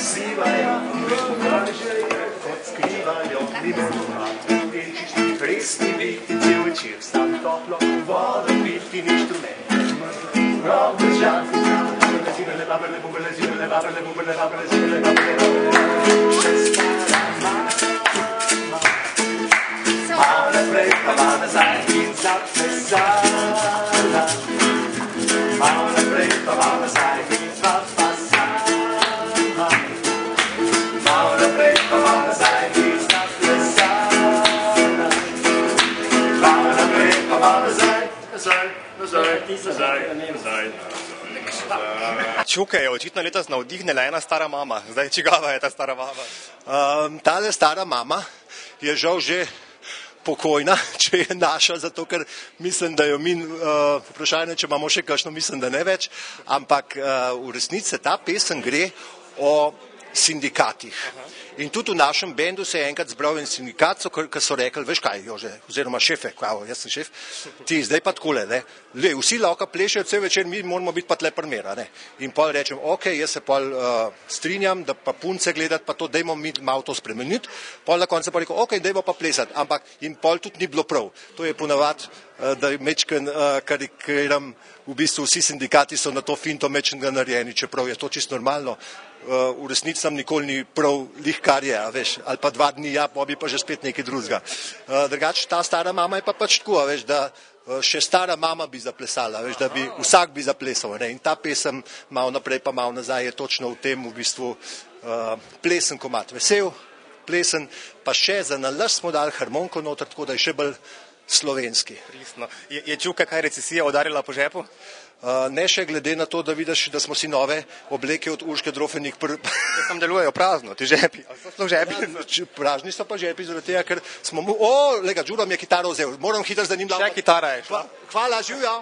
zivajo, kažejo, odskrivajo minuta. Denčiški presni biti, cel večer stam toplo, vodo piti in inštrument. Rob držan, zirale, babele, bubele, zirale, babele, bubele, babele, zirale, babele, babele. Še stara mama, malo naprej pa malo nazaj in zaplesala. Malo naprej pa malo nazaj in dva pa sama. Malo naprej pa malo nazaj in zaplesala. Malo naprej pa malo nazaj, nazaj. Čuke je očitno letos navdihnila ena stara mama. Zdaj, čigava je ta stara mama? Tale stara mama je žal že pokojna, če je naša, zato ker mislim, da jo vprašanje, če imamo še kakšno, mislim, da ne več, ampak v resnici ta pesem gre o sindikatih. In tudi v našem bendu se je enkrat zbral en sindikat, ki so rekli, veš kaj, Jože, oziroma šefe, jaz sem šef, ti zdaj pa takole, vsi lahko plešejo cel večer, mi moramo biti pa tle primera. In pol rečem, ok, jaz se pol strinjam, da pa punce gledati, pa to, dajmo mi malo to spremeniti, pol na koncu pa rekel, ok, dajmo pa plesati, ampak in pol tudi ni bilo prav. To je ponavadi, da mečken karikiram, v bistvu vsi sindikati so na to finto mečenega narejeni, čeprav je to čisto normalno. V resnici nam nikoli ni prav lih kar je, veš, ali pa 2 dni, ja, pa bi pa že spet nekaj drugega. Drugače, ta stara mama je pa pač tako, veš, da še stara mama bi zaplesala, veš, da bi vsak bi zaplesal, ne, in ta pesem malo naprej pa malo nazaj je točno v tem v bistvu plesen komad, vesel, plesen, pa še za nalaž smo dali harmoniko noter, tako da je še bolj slovenski. Pristno. Je čuka kaj recesija udarila po žepu? Ne še glede na to, da vidiš, da smo si nove obleke od Urške Drofenik. Tam delujejo prazno, ti žepi. Ali so žepi? Pražni so pa žepi, zaradi tega, ker smo lega, Đuro mi je kitaro vzel, moram hitro za njim. Še kitara je šla. Hvala, živjo.